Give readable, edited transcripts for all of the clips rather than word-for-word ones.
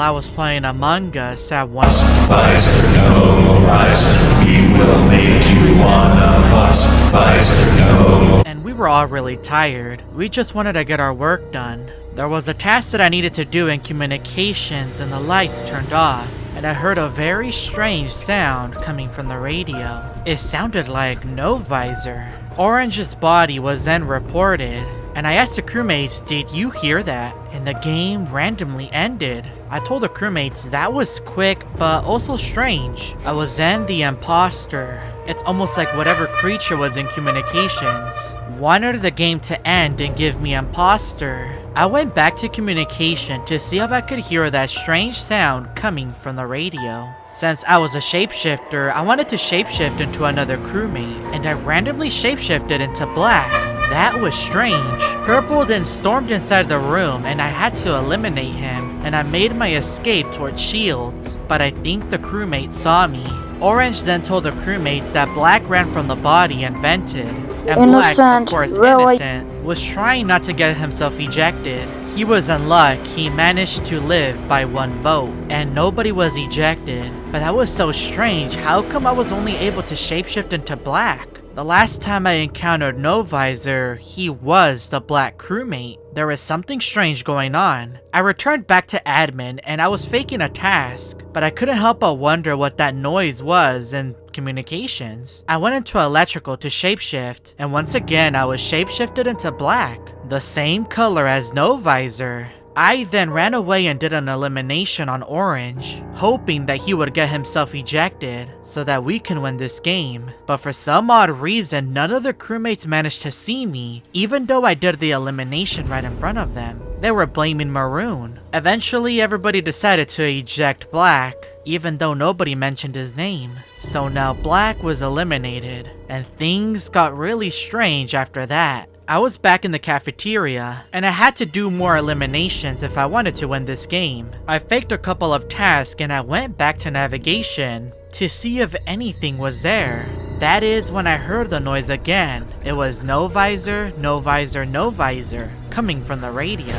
I was playing Among Us at one Visor, no horizon, we will make you one of us. Visor, no. and we were all really tired. We just wanted to get our work done. There was a task that I needed to do in communications and the lights turned off, and I heard a very strange sound coming from the radio. It sounded like no visor. Orange's body was then reported, and I asked the crewmates, did you hear that? And the game randomly ended. I told the crewmates that was quick, but also strange. I was then the imposter. It's almost like whatever creature was in communications wanted the game to end and give me imposter. I went back to communication to see if I could hear that strange sound coming from the radio. Since I was a shapeshifter, I wanted to shapeshift into another crewmate, and I randomly shapeshifted into black. That was strange. Purple then stormed inside the room and I had to eliminate him, and I made my escape towards Shields, but I think the crewmate saw me. Orange then told the crewmates that Black ran from the body and vented, and Black, of course innocent, was trying not to get himself ejected. He was in luck, he managed to live by 1 vote, and nobody was ejected. But that was so strange, how come I was only able to shapeshift into Black? The last time I encountered No Visor, he was the black crewmate. There was something strange going on. I returned back to admin and I was faking a task, but I couldn't help but wonder what that noise was in communications. I went into electrical to shapeshift, and once again I was shapeshifted into black, the same color as No Visor. I then ran away and did an elimination on Orange, hoping that he would get himself ejected so that we can win this game. But for some odd reason, none of the crewmates managed to see me, even though I did the elimination right in front of them. They were blaming Maroon. Eventually, everybody decided to eject Black, even though nobody mentioned his name. So now Black was eliminated, and things got really strange after that. I was back in the cafeteria, and I had to do more eliminations if I wanted to win this game. I faked a couple of tasks and I went back to navigation to see if anything was there. That is when I heard the noise again. It was No Visor, No Visor, No Visor, coming from the radio.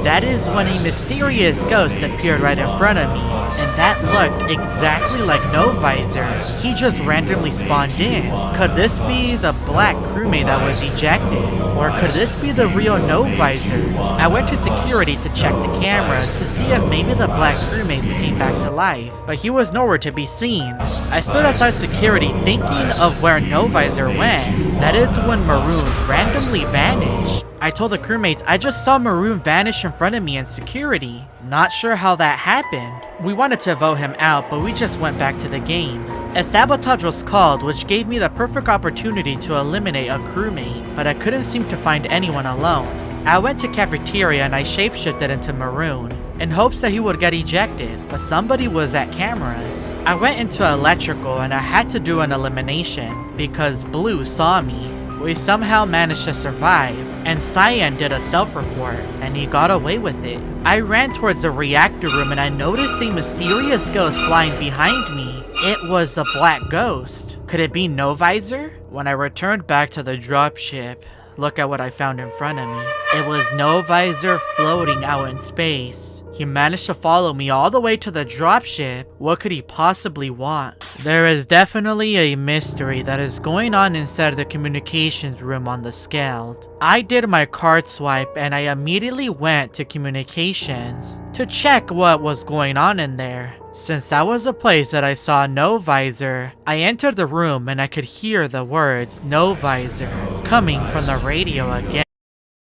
That is when a mysterious ghost appeared right in front of me, and that looked exactly like No Visor. He just randomly spawned in. Could this be the black crewmate that was ejected? Or could this be the real No Visor? I went to security to check the cameras to see if maybe the black crewmate came back to life, but he was nowhere to be seen. I stood outside security thinking of where No Visor went. That is when Maroon randomly vanished. I told the crewmates I just saw Maroon vanish in front of me in security. Not sure how that happened. We wanted to vote him out, but we just went back to the game. A sabotage was called, which gave me the perfect opportunity to eliminate a crewmate, but I couldn't seem to find anyone alone. I went to cafeteria and I shapeshifted into Maroon, in hopes that he would get ejected, but somebody was at cameras. I went into electrical and I had to do an elimination, because Blue saw me. We somehow managed to survive, and Cyan did a self-report, and he got away with it. I ran towards the reactor room and I noticed a mysterious ghost flying behind me. It was the black ghost. Could it be No Visor? When I returned back to the dropship, look at what I found in front of me. It was No Visor floating out in space. He managed to follow me all the way to the dropship. What could he possibly want? There is definitely a mystery that is going on inside the communications room on the Scald. I did my card swipe and I immediately went to communications to check what was going on in there. Since that was a place that I saw No Visor, I entered the room and I could hear the words No Visor coming from the radio again.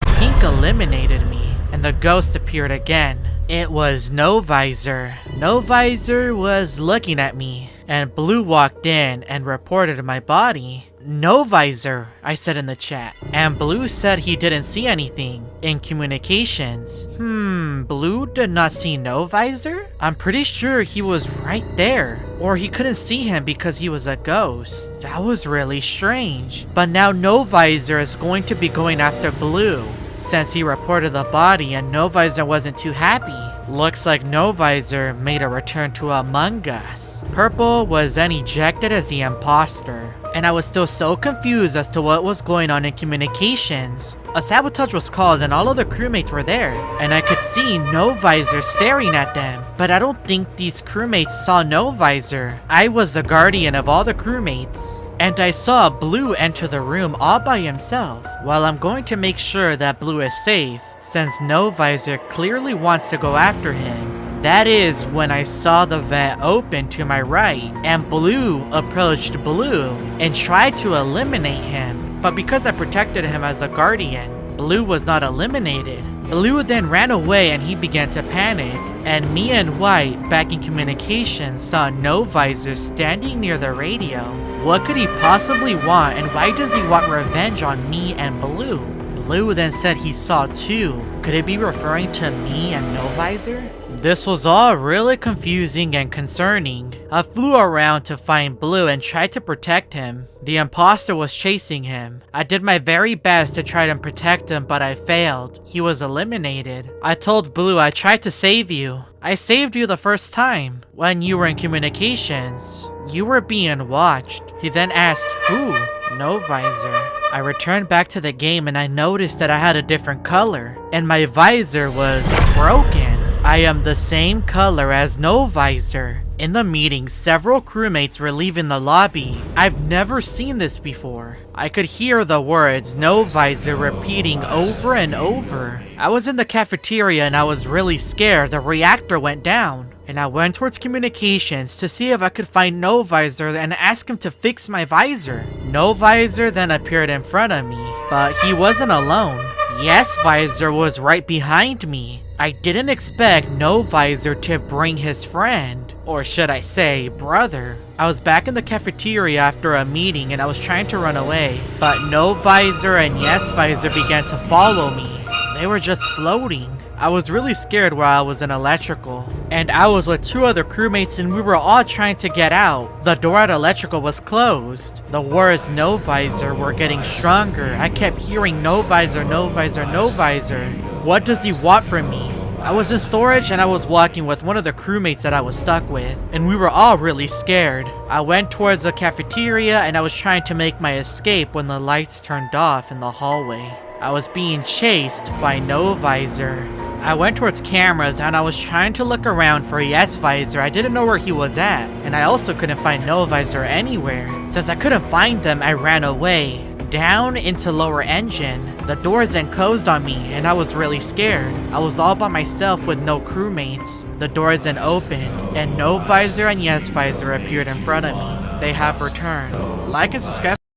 Pink eliminated me and the ghost appeared again. It was No Visor. No Visor was looking at me, and Blue walked in and reported my body. No Visor, I said in the chat, and Blue said he didn't see anything in communications. Blue did not see No Visor? I'm pretty sure he was right there, or he couldn't see him because he was a ghost. That was really strange. But now No Visor is going to be going after Blue, since he reported the body and No Visor wasn't too happy. Looks like No Visor made a return to Among Us. Purple was then ejected as the imposter, and I was still so confused as to what was going on in communications A sabotage was called and all other crewmates were there, and I could see No Visor staring at them. But I don't think these crewmates saw No Visor. I was the guardian of all the crewmates. And I saw Blue enter the room all by himself. While I'm going to make sure that Blue is safe, since No Visor clearly wants to go after him. That is when I saw the vent open to my right, and Blue approached Blue and tried to eliminate him. But because I protected him as a guardian, Blue was not eliminated. Blue then ran away and he began to panic, and me and White, back in communications, saw No Visor standing near the radio. What could he possibly want, and why does he want revenge on me and Blue? Blue then said he saw two. Could it be referring to me and No Visor? This was all really confusing and concerning. I flew around to find Blue and tried to protect him. The imposter was chasing him. I did my very best to try to protect him, but I failed. He was eliminated. I told Blue I tried to save you. I saved you the first time, when you were in communications. You were being watched. He then asked, who? No Visor. I returned back to the game and I noticed that I had a different color, and my visor was broken. I am the same color as No Visor. In the meeting, several crewmates were leaving the lobby. I've never seen this before. I could hear the words No Visor repeating over and over. I was in the cafeteria and I was really scared. The reactor went down. And I went towards communications to see if I could find No Visor and ask him to fix my visor. No Visor then appeared in front of me, but he wasn't alone. Yes Visor was right behind me. I didn't expect No Visor to bring his friend, or should I say, brother. I was back in the cafeteria after a meeting and I was trying to run away, but No Visor and Yes Visor began to follow me. They were just floating. I was really scared while I was in electrical, and I was with two other crewmates and we were all trying to get out. The door at electrical was closed. The words No Visor were getting stronger. I kept hearing No Visor, No Visor, No Visor. What does he want from me? I was in storage and I was walking with one of the crewmates that I was stuck with, and we were all really scared. I went towards the cafeteria and I was trying to make my escape when the lights turned off in the hallway. I was being chased by No Visor. I went towards cameras and I was trying to look around for Yes Visor. I didn't know where he was at, and I also couldn't find No Visor anywhere. Since I couldn't find them, I ran away. Down into lower engine. The doors then closed on me and I was really scared. I was all by myself with no crewmates. The doors then opened and No Visor and Yes Visor appeared in front of me. They have returned. Like and subscribe